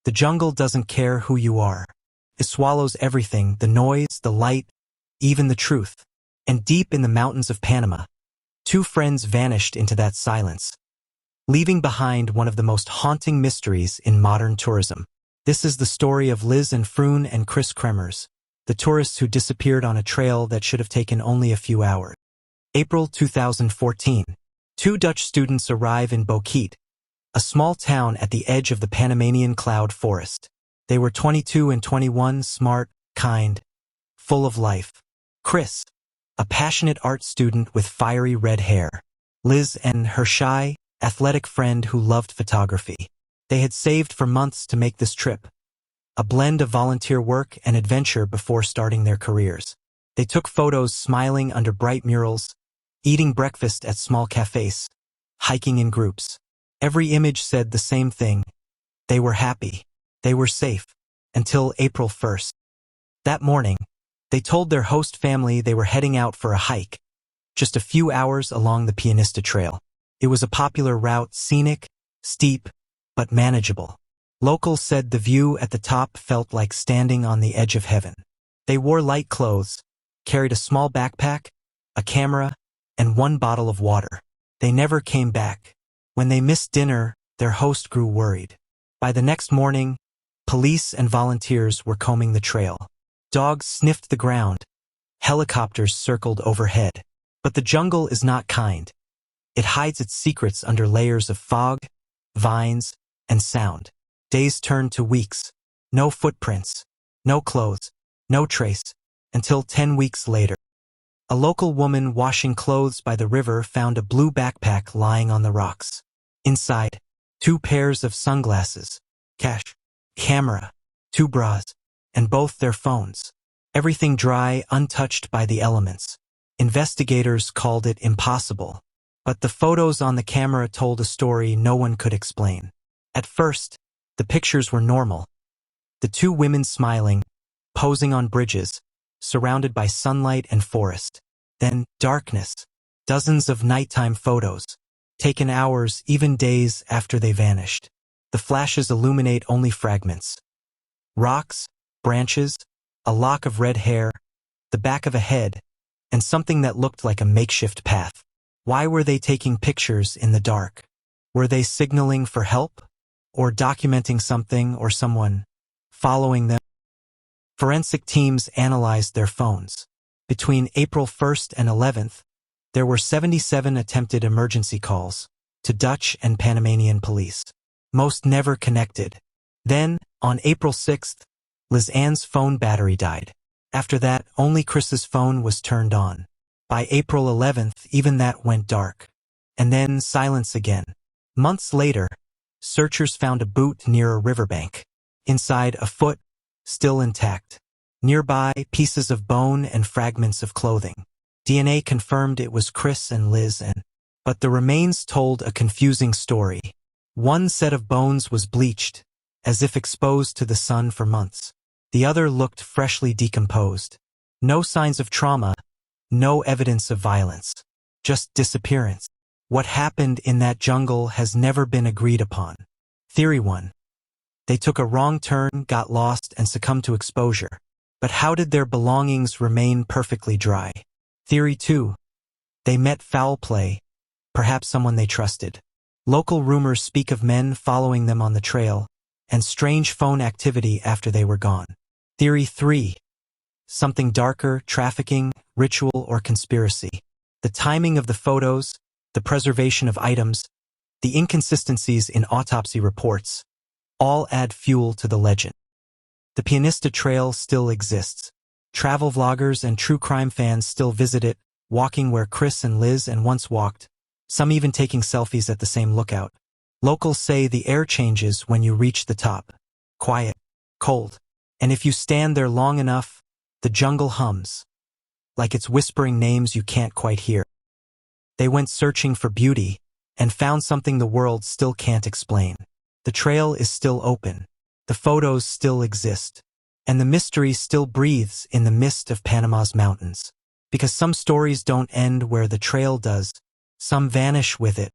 The jungle doesn't care who you are. It swallows everything, the noise, the light, even the truth. And deep in the mountains of Panama, two friends vanished into that silence, leaving behind one of the most haunting mysteries in modern tourism. This is the story of Liz and Froon and Chris Kremers, the tourists who disappeared on a trail that should have taken only a few hours. April 2014. Two Dutch students arrive in Boquete, a small town at the edge of the Panamanian cloud forest. They were 22 and 21, smart, kind, full of life. Chris, a passionate art student with fiery red hair. Liz and her shy, athletic friend who loved photography. They had saved for months to make this trip, a blend of volunteer work and adventure before starting their careers. They took photos smiling under bright murals, eating breakfast at small cafes, hiking in groups. Every image said the same thing. They were happy. They were safe. Until April 1st. That morning, they told their host family they were heading out for a hike, just a few hours along the Pianista Trail. It was a popular route, scenic, steep, but manageable. Locals said the view at the top felt like standing on the edge of heaven. They wore light clothes, carried a small backpack, a camera, and one bottle of water. They never came back. When they missed dinner, their host grew worried. By the next morning, police and volunteers were combing the trail. Dogs sniffed the ground. Helicopters circled overhead. But the jungle is not kind. It hides its secrets under layers of fog, vines, and sound. Days turned to weeks. No footprints, no clothes, no trace, until 10 weeks later. A local woman washing clothes by the river found a blue backpack lying on the rocks. Inside, 2 pairs of sunglasses, cash, camera, 2 bras, and both their phones. Everything dry, untouched by the elements. Investigators called it impossible. But the photos on the camera told a story no one could explain. At first, the pictures were normal. The 2 women smiling, posing on bridges, surrounded by sunlight and forest. Then, darkness. Dozens of nighttime photos, taken hours, even days after they vanished. The flashes illuminate only fragments. Rocks, branches, a lock of red hair, the back of a head, and something that looked like a makeshift path. Why were they taking pictures in the dark? Were they signaling for help? Or documenting something or someone following them? Forensic teams analyzed their phones. Between April 1st and 11th, there were 77 attempted emergency calls to Dutch and Panamanian police. Most never connected. Then, on April 6th, Liz Ann's phone battery died. After that, only Chris's phone was turned on. By April 11th, even that went dark. And then silence again. Months later, searchers found a boot near a riverbank. Inside, a foot, still intact. Nearby, pieces of bone and fragments of clothing. DNA confirmed it was Chris and Liz but the remains told a confusing story. One set of bones was bleached, as if exposed to the sun for months. The other looked freshly decomposed. No signs of trauma, no evidence of violence. Just disappearance. What happened in that jungle has never been agreed upon. Theory 1. They took a wrong turn, got lost, and succumbed to exposure. But how did their belongings remain perfectly dry? Theory 2. They met foul play, perhaps someone they trusted. Local rumors speak of men following them on the trail, and strange phone activity after they were gone. Theory 3. Something darker, trafficking, ritual, or conspiracy. The timing of the photos, the preservation of items, the inconsistencies in autopsy reports, all add fuel to the legend. The Pianista Trail still exists. Travel vloggers and true crime fans still visit it, walking where Chris and Liz once walked, some even taking selfies at the same lookout. Locals say the air changes when you reach the top. Quiet, cold, and if you stand there long enough, the jungle hums, like it's whispering names you can't quite hear. They went searching for beauty and found something the world still can't explain. The trail is still open. The photos still exist. And the mystery still breathes in the mist of Panama's mountains. Because some stories don't end where the trail does, some vanish with it.